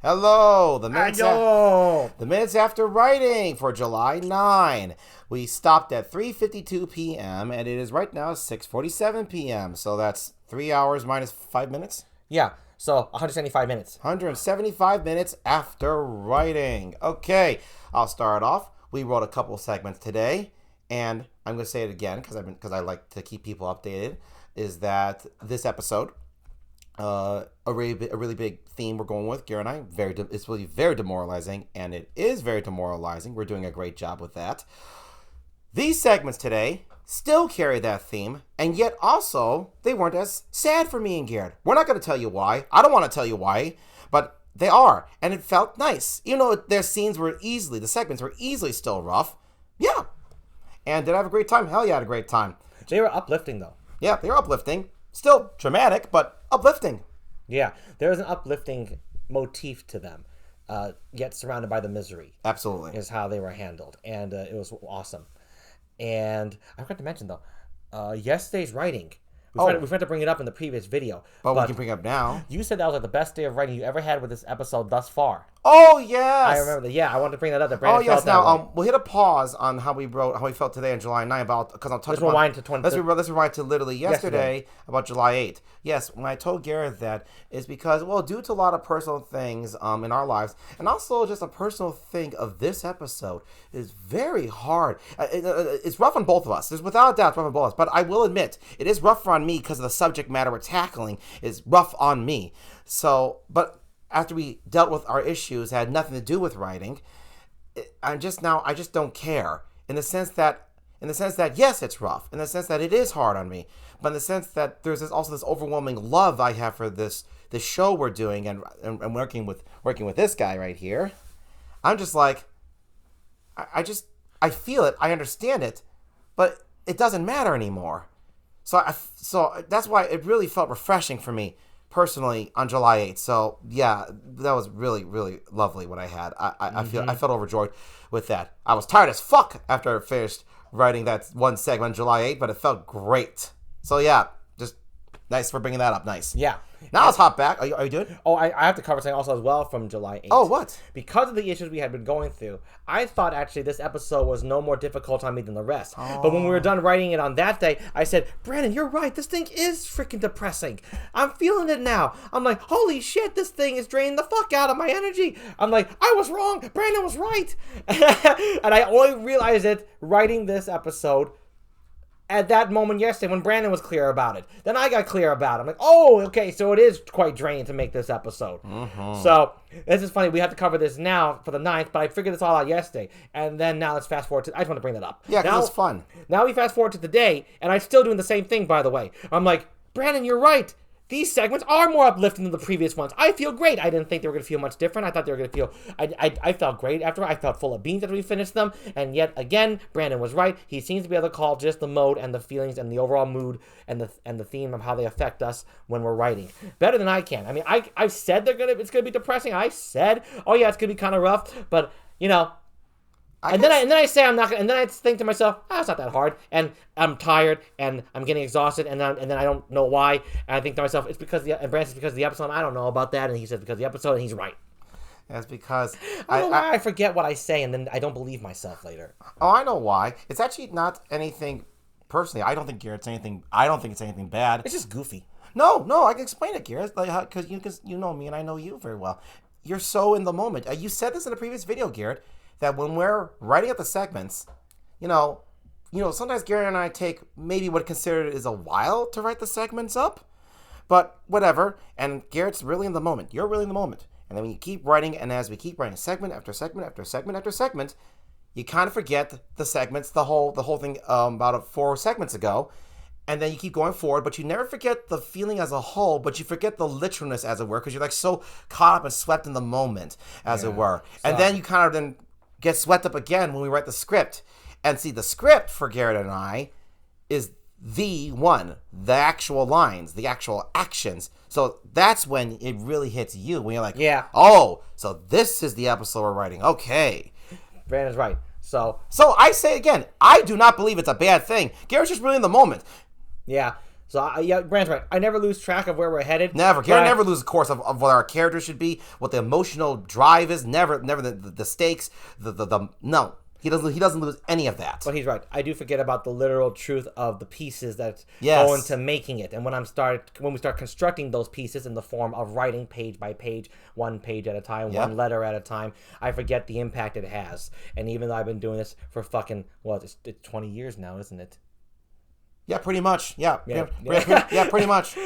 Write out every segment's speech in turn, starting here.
Hello, Hello. the minutes after writing for July 9. We stopped at 3:52 p.m. and it is right now 6:47 p.m. So that's 3 hours minus 5 minutes. Yeah, so 175 minutes. 175 minutes after writing. Okay, I'll start off. We wrote a couple segments today, and I'm going to say it again because I like to keep people updated. Is that this episode? A really big theme we're going with, Garrett and I. It's really very demoralizing, and it is very demoralizing. We're doing a great job with that. These segments today still carry that theme, and yet also they weren't as sad for me and Garrett. We're not going to tell you why. I don't want to tell you why, but they are, and it felt nice. You know, the segments were easily still rough. Yeah. And did I have a great time? Hell yeah, I had a great time. They were uplifting, though. Yeah, they were uplifting. Still dramatic, but uplifting. Yeah, there was an uplifting motif to them, yet surrounded by the misery. Absolutely. Is how they were handled, and it was awesome. And I forgot to mention, though, yesterday's writing. We forgot to bring it up in the previous video. But we can bring it up now. You said that was like the best day of writing you ever had with this episode thus far. Oh, yes. I remember that. Yeah, I wanted to bring that up. Oh, yes. Now, we'll hit a pause on how we felt today on July 9 because I'll touch Let's rewind to 20. Let's rewind to literally yesterday about July 8. Yes, when I told Garrett that, it's because, due to a lot of personal things in our lives, and also just a personal thing of this episode, is very hard. It's rough on both of us. There's without a doubt it's rough on both of us. But I will admit, it is rougher on me because of the subject matter we're tackling is rough on me. So, but after we dealt with our issues, had nothing to do with writing, I just don't care. In the sense that yes, it's rough. In the sense that it is hard on me, but in the sense that there's also this overwhelming love I have for this show we're doing and working with this guy right here. I'm just like, I feel it, I understand it, but it doesn't matter anymore. So that's why it really felt refreshing for me personally on July 8th. So yeah, that was really, really lovely what I had. I felt overjoyed with that. I was tired as fuck after I finished writing that one segment on July 8th, but it felt great. So yeah, just nice for bringing that up. Nice. Yeah. Now let's hop back. Are you doing? Oh, I have to cover something also as well from July 8th. Oh, what? Because of the issues we had been going through, I thought actually this episode was no more difficult on me than the rest. Oh. But when we were done writing it on that day, I said, Brandon, you're right. This thing is freaking depressing. I'm feeling it now. I'm like, holy shit, this thing is draining the fuck out of my energy. I'm like, I was wrong. Brandon was right. And I only realized it writing this episode at that moment yesterday when Brandon was clear about it. Then I got clear about it. I'm like, oh, okay, so it is quite draining to make this episode. Mm-hmm. So, this is funny. We have to cover this now for the 9th, but I figured this all out yesterday. And then now let's fast forward to... I just want to bring that up. Yeah, because it's fun. Now we fast forward to today, and I'm still doing the same thing, by the way. I'm like, Brandon, you're right. These segments are more uplifting than the previous ones. I feel great. I didn't think they were going to feel much different. I thought they were going to feel... I felt great after. I felt full of beans after we finished them. And yet, again, Brandon was right. He seems to be able to call just the mode and the feelings and the overall mood and the theme of how they affect us when we're writing. Better than I can. I mean, I've said it's going to be depressing. I said, oh yeah, it's going to be kind of rough. But, you know... And then I say I'm not gonna, and then I think to myself, it's not that hard, and I'm tired, and I'm getting exhausted, and then I don't know why, and I think to myself, it's because Brandon says because of the episode. I don't know about that, and he says because of the episode, and he's right. That's because I forget what I say, and then I don't believe myself later. Oh, I know why. It's actually not anything personally. I don't think Garrett's anything. I don't think it's anything bad. It's just goofy. No, I can explain it, Garrett, because you know me and I know you very well. You're so in the moment. You said this in a previous video, Garrett, that when we're writing up the segments, you know, sometimes Garrett and I take maybe what considered is a while to write the segments up, but whatever. And Garrett's really in the moment. You're really in the moment. And then when you keep writing, and as we keep writing segment after segment after segment after segment, you kind of forget the segments, the whole thing about 4 segments ago. And then you keep going forward, but you never forget the feeling as a whole, but you forget the literalness, as it were, because you're like so caught up and swept in the moment, as it were. And then you kind of then get swept up again when we write the script. And see, the script for Garrett and I is the actual lines, the actual actions. So that's when it really hits you, when you're like, oh, so this is the episode we're writing. Okay. Brandon's right. So I say again, I do not believe it's a bad thing. Garrett's just really in the moment. Yeah. So, yeah, Brand's right. I never lose track of where we're headed. Never. Garrett never loses course of what our character should be, what the emotional drive is. Never the stakes. No. He doesn't lose any of that. But he's right. I do forget about the literal truth of the pieces that Yes. go into making it. And when we start constructing those pieces in the form of writing page by page, one page at a time, Yep. one letter at a time, I forget the impact it has. And even though I've been doing this for fucking, it's 20 years now, isn't it? Yeah, pretty much. Yeah, Yeah. pretty much.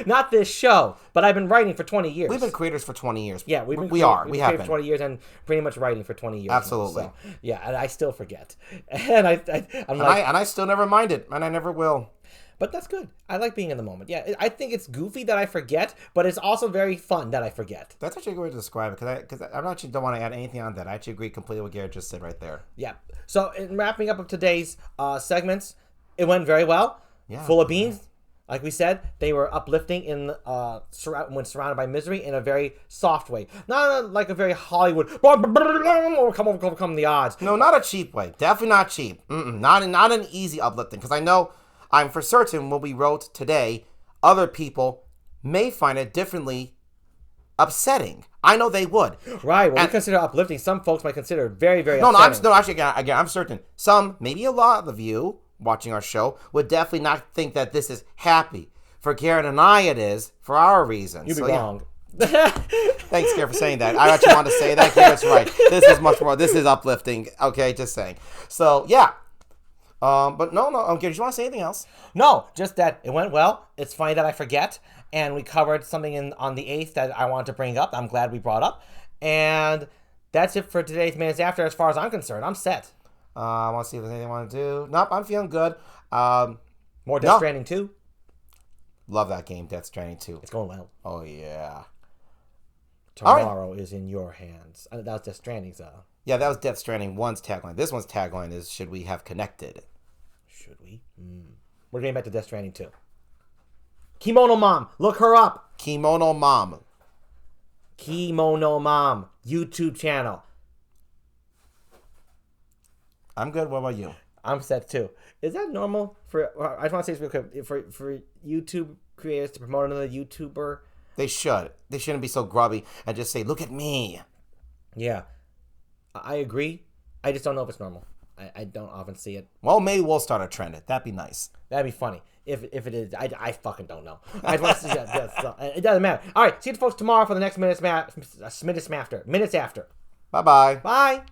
Not this show, but I've been writing for 20 years. We've been creators for 20 years. Yeah, we have creating been for 20 years and pretty much writing for 20 years. Absolutely. Now, so, yeah, and I still forget. And I still never mind it, and I never will. But that's good. I like being in the moment. Yeah, I think it's goofy that I forget, but it's also very fun that I forget. That's actually a good way to describe it, because I actually don't want to add anything on that. I actually agree completely with what Garrett just said right there. Yeah. So in wrapping up of today's segments, it went very well. Yeah. Full of beans. Like we said, they were uplifting when surrounded by misery in a very soft way. Not like a very Hollywood, overcome the odds. No, not a cheap way. Definitely not cheap. Not an easy uplifting, because I know I'm for certain what we wrote today, other people may find it differently upsetting. I know they would. Right. Well, we consider uplifting. Some folks might consider it very, very upsetting. Again, I'm certain. Some, maybe a lot of you watching our show, would definitely not think that this is happy. For Garrett and I, it is, for our reasons. You'd be wrong. Thanks, Garrett, for saying that. I actually want to say that. Garrett's right. This is much more. This is uplifting. Okay, just saying. So, yeah. But no. Garrett, do you want to say anything else? No, just that it went well. It's funny that I forget. And we covered something on the 8th that I wanted to bring up. I'm glad we brought up. And that's it for today's Minutes After as far as I'm concerned. I'm set. I want to see if there's anything I want to do. Nope, I'm feeling good. More Death Stranding 2. Love that game, Death Stranding 2. It's going well. Oh, yeah. Tomorrow is in your hands. That was Death Stranding's. Yeah, that was Death Stranding 1's tagline. This one's tagline is, should we have connected? Should we? We're getting back to Death Stranding 2. Kimono Mom. Look her up. Kimono Mom. Kimono Mom. YouTube channel. I'm good. What about you? I'm set too. Is that normal for? I just want to say this real quick for YouTube creators to promote another YouTuber. They should. They shouldn't be so grubby and just say, "Look at me." Yeah, I agree. I just don't know if it's normal. I don't often see it. Well, maybe we'll start a trend. That'd be nice. That'd be funny. If it is, I fucking don't know. I just want to see that. So, it doesn't matter. All right, see you folks tomorrow for the next Minutes After. Bye-bye. Bye.